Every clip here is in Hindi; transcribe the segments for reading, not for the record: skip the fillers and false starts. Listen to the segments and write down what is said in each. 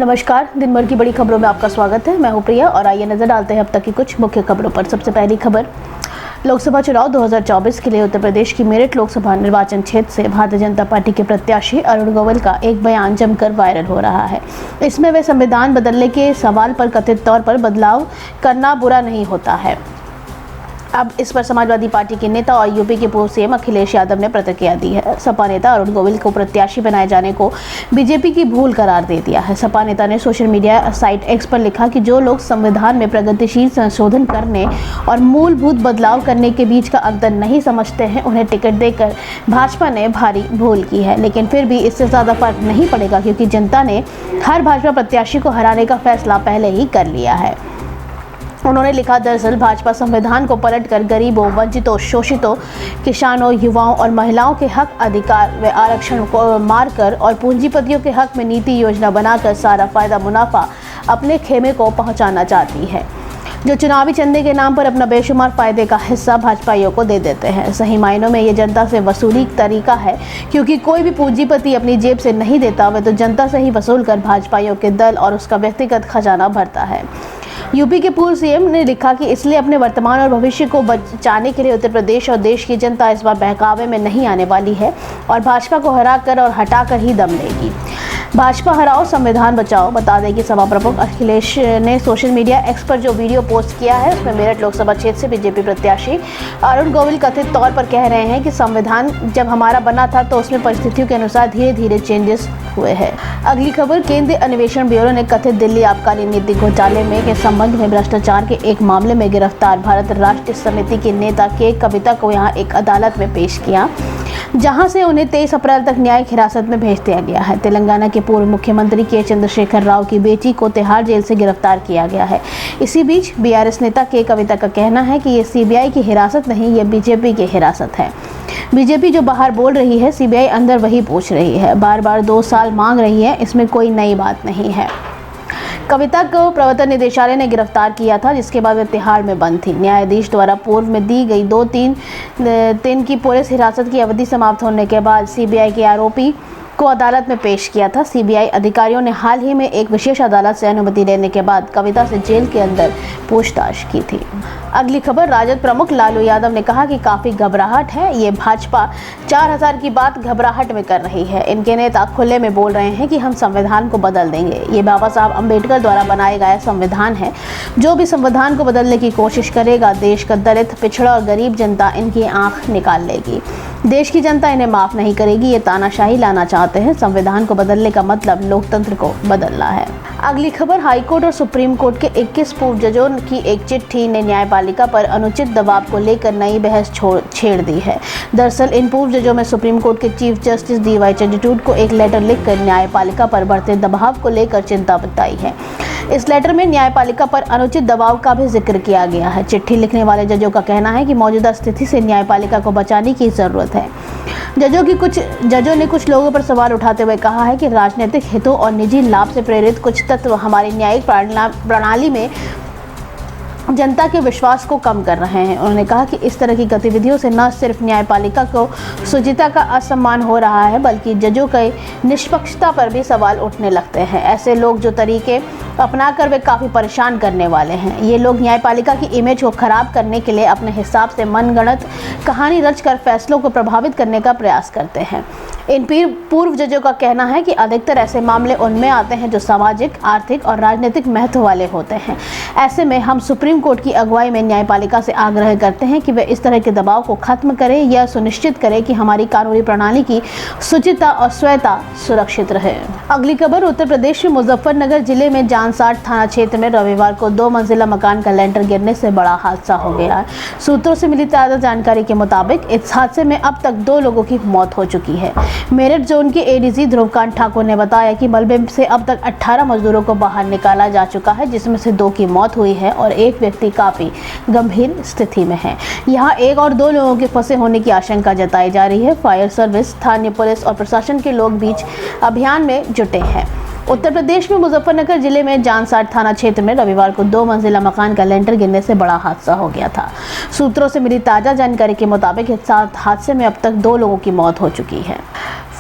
नमस्कार, दिन भर की बड़ी खबरों में आपका स्वागत है। मैं हूं प्रिया और आइए नजर डालते हैं अब तक की कुछ मुख्य खबरों पर। सबसे पहली खबर, लोकसभा चुनाव 2024 के लिए उत्तर प्रदेश की मेरठ लोकसभा निर्वाचन क्षेत्र से भारतीय जनता पार्टी के प्रत्याशी अरुण गोविल का एक बयान जमकर वायरल हो रहा है। इसमें वे संविधान बदलने के सवाल पर कथित तौर पर बदलाव करना बुरा नहीं होता है। अब इस पर समाजवादी पार्टी के नेता और यूपी के पूर्व सीएम अखिलेश यादव ने प्रतिक्रिया दी है। सपा नेता अरुण गोविल को प्रत्याशी बनाए जाने को बीजेपी की भूल करार दे दिया है। सपा नेता ने सोशल मीडिया साइट एक्स पर लिखा कि जो लोग संविधान में प्रगतिशील संशोधन करने और मूलभूत बदलाव करने के बीच का अंतर नहीं समझते हैं, उन्हें टिकट देकर भाजपा ने भारी भूल की है। लेकिन फिर भी इससे ज़्यादा फर्क नहीं पड़ेगा क्योंकि जनता ने हर भाजपा प्रत्याशी को हराने का फैसला पहले ही कर लिया है। उन्होंने लिखा, दरअसल भाजपा संविधान को पलटकर गरीबों, वंचितों, शोषितों, किसानों, युवाओं और महिलाओं के हक, अधिकार व आरक्षण को मारकर और पूंजीपतियों के हक में नीति योजना बनाकर सारा फायदा मुनाफा अपने खेमे को पहुंचाना चाहती है, जो चुनावी चंदे के नाम पर अपना बेशुमार फायदे का हिस्सा भाजपाइयों को दे देते हैं। सही मायनों में ये जनता से वसूली तरीका है, क्योंकि कोई भी पूंजीपति अपनी जेब से नहीं देता, वह तो जनता से ही वसूल कर भाजपाइयों के दल और उसका व्यक्तिगत खजाना भरता है। यूपी के पूर्व सीएम ने लिखा कि इसलिए अपने वर्तमान और भविष्य को बचाने के लिए उत्तर प्रदेश और देश की जनता इस बार बहकावे में नहीं आने वाली है और भाजपा को हराकर और हटाकर ही दम लेगी। भाजपा हराओ, संविधान बचाओ। बता दें कि सभा प्रमुख अखिलेश ने सोशल मीडिया एक्स पर जो वीडियो पोस्ट किया है, उसमें मेरठ लोकसभा क्षेत्र से बीजेपी प्रत्याशी अरुण गोविल कथित तौर पर कह रहे हैं कि संविधान जब हमारा बना था तो उसमें परिस्थितियों के अनुसार धीरे धीरे चेंजेस हुए हैं। अगली खबर, केंद्रीय अन्वेषण ब्यूरो ने कथित दिल्ली आबकारी नीति घोटाले में के संबंध में भ्रष्टाचार के एक मामले में गिरफ्तार भारत राष्ट्र समिति के नेता के कविता को यहां एक अदालत में पेश किया, जहां से उन्हें 23 अप्रैल तक न्यायिक हिरासत में भेज दिया गया है। तेलंगाना के पूर्व मुख्यमंत्री के चंद्रशेखर राव की बेटी को तिहाड़ जेल से गिरफ्तार किया गया है। इसी बीच बीआरएस नेता के कविता का कहना है कि ये सीबीआई की हिरासत नहीं, ये बीजेपी की हिरासत है। बीजेपी जो बाहर बोल रही है, सीबीआई अंदर वही पूछ रही है, बार बार 2 साल मांग रही है, इसमें कोई नई बात नहीं है। कविता को प्रवर्तन निदेशालय ने गिरफ्तार किया था, जिसके बाद वे तिहाड़ में बंद थी। न्यायाधीश द्वारा पूर्व में दी गई 2-3 दिन की पुलिस हिरासत की अवधि समाप्त होने के बाद सीबीआई के आरोपी को अदालत में पेश किया था। सीबीआई अधिकारियों ने हाल ही में एक विशेष अदालत से अनुमति लेने के बाद कविता से जेल के अंदर पूछताछ की थी। अगली खबर, राजद प्रमुख लालू यादव ने कहा कि काफी घबराहट है, ये भाजपा 4000 की बात घबराहट में कर रही है। इनके नेता खुले में बोल रहे हैं कि हम संविधान को बदल देंगे। ये बाबा साहब अम्बेडकर द्वारा बनाया गया संविधान है। जो भी संविधान को बदलने की कोशिश करेगा, देश का दलित, पिछड़ा और गरीब जनता इनकी आंख निकाल लेगी। देश की जनता इन्हें माफ नहीं करेगी। ये तानाशाही लाना चाहते हैं। संविधान को बदलने का मतलब लोकतंत्र को बदलना है। अगली खबर, हाईकोर्ट और सुप्रीम कोर्ट के 21 पूर्व जजों की एक चिट्ठी ने न्यायपालिका पर अनुचित दबाव को लेकर नई बहस छेड़ दी है। दरअसल इन पूर्व जजों में सुप्रीम कोर्ट के चीफ जस्टिस डीवाई चंद्रचूड़ को एक लेटर लिखकर न्यायपालिका पर बढ़ते दबाव को लेकर चिंता बताई है। इस लेटर में न्यायपालिका पर अनुचित दबाव का भी जिक्र किया गया है। चिट्ठी लिखने वाले जजों का कहना है कि मौजूदा स्थिति से न्यायपालिका को बचाने की जरूरत है। जजों ने कुछ लोगों पर सवाल उठाते हुए कहा है कि राजनीतिक हितों और निजी लाभ से प्रेरित कुछ तत्व हमारी न्यायिक प्रणाली में जनता के विश्वास को कम कर रहे हैं। उन्होंने कहा कि इस तरह की गतिविधियों से न सिर्फ न्यायपालिका को शुचिता का असम्मान हो रहा है, बल्कि जजों के निष्पक्षता पर भी सवाल उठने लगते हैं। ऐसे लोग जो तरीके अपनाकर वे काफ़ी परेशान करने वाले हैं। ये लोग न्यायपालिका की इमेज को खराब करने के लिए अपने हिसाब से मनगढ़ंत कहानी रचकर फैसलों को प्रभावित करने का प्रयास करते हैं। इन पूर्व जजों का कहना है कि अधिकतर ऐसे मामले उनमें आते हैं जो सामाजिक, आर्थिक और राजनीतिक महत्व वाले होते हैं। ऐसे में हम सुप्रीम कोर्ट की अगुवाई में न्यायपालिका से आग्रह करते हैं कि वे इस तरह के दबाव को खत्म करें या सुनिश्चित करें कि हमारी कानूनी प्रणाली की शुचिता और स्वयंता सुरक्षित रहे। अगली खबर, उत्तर प्रदेश में मुजफ्फरनगर जिले में जानसाठ थाना क्षेत्र में रविवार को 2 मंजिला मकान का लेंटर गिरने से बड़ा हादसा हो गया। सूत्रों से मिली ताज़ा जानकारी के मुताबिक इस हादसे में अब तक 2 लोगों की मौत हो चुकी है। मेरठ जोन के एडीसी ध्रुवकांत ठाकुर ने बताया कि मलबे से अब तक 18 मजदूरों को बाहर निकाला जा चुका है, जिसमें से 2 की मौत हुई है और एक व्यक्ति काफी गंभीर स्थिति में है। यहाँ 1 और 2 लोगों के फंसे होने की आशंका जताई जा रही है। फायर सर्विस, स्थानीय पुलिस और प्रशासन के लोग बीच अभियान में जुटे हैं। उत्तर प्रदेश में मुजफ्फरनगर जिले में जानसाठ थाना क्षेत्र में रविवार को 2 मंजिला मकान का लेंटर गिरने से बड़ा हादसा हो गया था। सूत्रों से मिली ताजा जानकारी के मुताबिक इस हादसे में अब तक 2 लोगों की मौत हो चुकी है।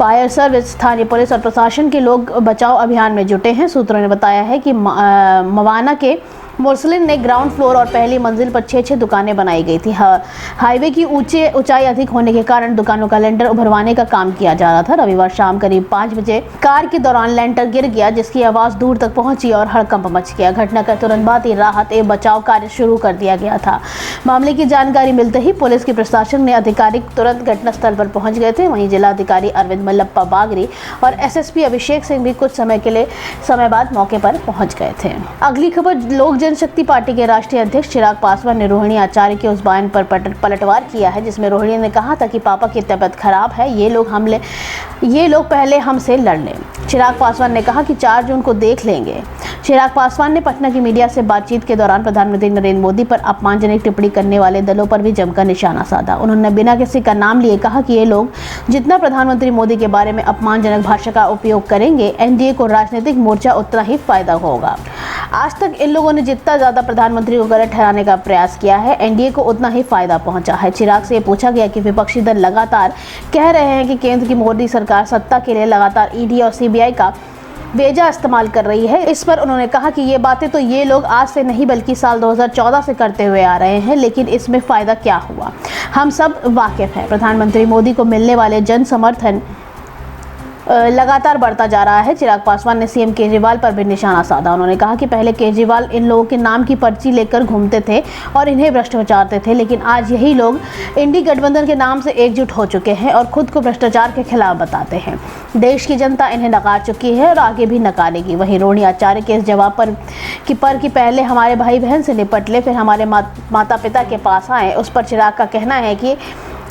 फायर सर्विस, स्थानीय पुलिस और प्रशासन के लोग बचाव अभियान में जुटे हैं। सूत्रों ने बताया है कि मवाना के मुरसलिन ने ग्राउंड फ्लोर और पहली मंजिल पर 6 दुकानें बनाई गई थी। हाईवे की ऊंचाई अधिक होने के कारण दुकानों का लेंटर उभरवाने का काम किया जा रहा था। रविवार शाम करीब 5 बजे कार के दौरान लेंटर गिर गया, जिसकी आवाज दूर तक पहुंची और हड़कंप मच गया। घटना के तुरंत बाद ही राहत एवं बचाव कार्य शुरू कर दिया गया था। मामले की जानकारी मिलते ही पुलिस की प्रशासन ने अधिकारी तुरंत घटनास्थल पर पहुंच गए थे। वहीं जिलाधिकारी अरविंद मल्लप्पा बागरी और एसएसपी अभिषेक सिंह भी कुछ समय बाद मौके पर पहुंच गए थे। अगली खबर, लोक जनशक्ति पार्टी के राष्ट्रीय अध्यक्ष चिराग पासवान ने रोहिणी आचार्य के उस बयान पर पलटवार किया है जिसमें रोहिणी ने कहा था कि पापा की तबीयत खराब है, ये लोग पहले हमसे लड़ लें। चिराग पासवान ने कहा कि 4 जून को देख लेंगे। चिराग पासवान ने पटना की मीडिया से बातचीत के दौरान प्रधानमंत्री नरेंद्र मोदी पर अपमानजनक टिप्पणी करने वाले दलों पर भी जमकर निशाना साधा। उन्होंने बिना किसी का नाम लिए कहा कि ये लोग जितना प्रधानमंत्री मोदी के बारे में अपमानजनक भाषा का उपयोग करेंगे, एनडीए को राजनीतिक मोर्चा उतना ही फायदा होगा। आज तक इन लोगों ने जितना ज्यादा प्रधानमंत्री को गलत ठहराने का प्रयास किया है, एनडीए को उतना ही फायदा पहुंचा है। चिराग से पूछा गया कि विपक्षी दल लगातार कह रहे हैं कि केंद्र की मोदी सरकार सत्ता के लिए लगातार ईडी और सीबीआई का बेजा इस्तेमाल कर रही है। इस पर उन्होंने कहा कि ये बातें तो ये लोग आज से नहीं बल्कि साल 2014 से करते हुए आ रहे हैं, लेकिन इसमें फायदा क्या हुआ, हम सब वाकिफ हैं। प्रधानमंत्री मोदी को मिलने वाले जन समर्थन लगातार बढ़ता जा रहा है। चिराग पासवान ने सीएम केजरीवाल पर भी निशाना साधा। उन्होंने कहा कि पहले केजरीवाल इन लोगों के नाम की पर्ची लेकर घूमते थे और इन्हें भ्रष्टाचारते थे, लेकिन आज यही लोग इंडी गठबंधन के नाम से एकजुट हो चुके हैं और खुद को भ्रष्टाचार के खिलाफ बताते हैं। देश की जनता इन्हें नकार चुकी है और आगे भी नकारेगी। वहीं रोहिणी आचार्य के इस जवाब पर कि पहले हमारे भाई बहन से निपट ले, फिर हमारे माता पिता के पास आए, उस पर चिराग का कहना है कि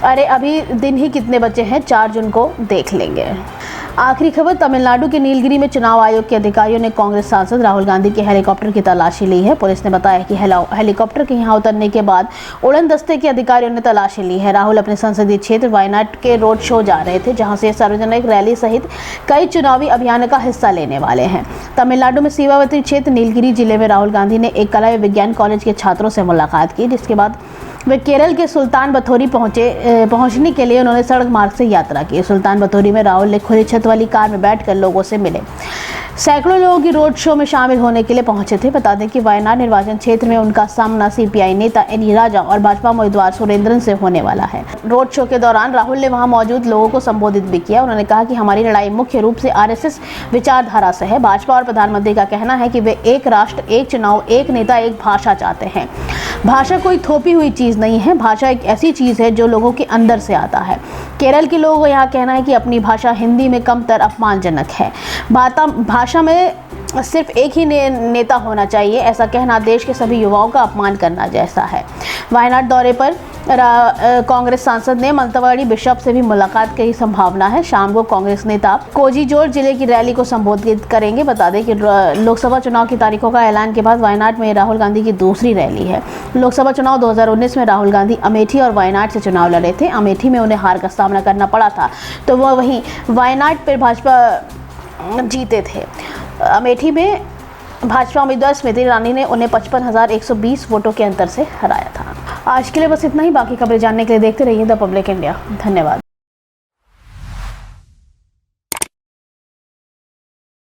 अरे अभी दिन ही कितने बचे हैं, 4 जून को देख लेंगे। आखिरी खबर, तमिलनाडु के नीलगिरी में चुनाव आयोग के अधिकारियों ने कांग्रेस सांसद राहुल गांधी के हेलीकॉप्टर की तलाशी ली है। पुलिस ने बताया कि हेलीकॉप्टर के यहां उतरने के बाद उड़न दस्ते के अधिकारियों ने तलाशी ली है। राहुल अपने संसदीय क्षेत्र वायनाड के रोड शो जा रहे थे, जहां से सार्वजनिक रैली सहित कई चुनावी अभियान का हिस्सा लेने वाले हैं। तमिलनाडु में सीमावर्ती क्षेत्र नीलगिरी जिले में राहुल गांधी ने एक कला एवं विज्ञान कॉलेज के छात्रों से मुलाकात की, जिसके बाद वे केरल के सुल्तान बथोरी पहुंचने के लिए उन्होंने सड़क मार्ग से यात्रा की। सुल्तान बथोरी में राहुल ने खुली छत वाली कार में बैठकर लोगों से मिले। सैकड़ों लोगों की रोड शो में शामिल होने के लिए पहुंचे थे। बता दें कि वायनाड निर्वाचन क्षेत्र में उनका सामना सीपीआई नेता एनी राजा और भाजपा उम्मीदवार सुरेंद्रन से होने वाला है। रोड शो के दौरान राहुल ने वहां मौजूद लोगों को संबोधित भी किया। उन्होंने कहा कि हमारी लड़ाई मुख्य रूप से आरएसएस विचारधारा से है। भाजपा और प्रधानमंत्री का कहना है कि वे एक राष्ट्र, एक चुनाव, एक नेता, एक भाषा चाहते हैं। भाषा कोई थोपी हुई चीज नहीं है, भाषा एक ऐसी चीज है जो लोगों के अंदर से आता है। केरल के लोगों का यहाँ कहना है कि अपनी भाषा हिंदी में कमतर अपमानजनक है। भाषा में सिर्फ एक ही नेता होना चाहिए, ऐसा कहना देश के सभी युवाओं का अपमान करना जैसा है। वायनाड दौरे पर कांग्रेस सांसद ने मंतवाड़ी बिशप से भी मुलाकात की संभावना है। शाम को कांग्रेस नेता कोजीजोर जिले की रैली को संबोधित करेंगे। बता दें कि लोकसभा चुनाव की तारीखों का ऐलान के बाद वायनाड में राहुल गांधी की दूसरी रैली है। लोकसभा चुनाव 2019 में राहुल गांधी अमेठी और वायनाड से चुनाव लड़े थे। अमेठी में उन्हें हार का सामना करना पड़ा था, तो वह वहीं वायनाड पर भाजपा जीते थे। अमेठी में भाजपा उम्मीदवार स्मृति ईरानी ने उन्हें 55,120 वोटों के अंतर से हराया था। आज के लिए बस इतना ही। बाकी खबरें जानने के लिए देखते रहिए द पब्लिक इंडिया। धन्यवाद।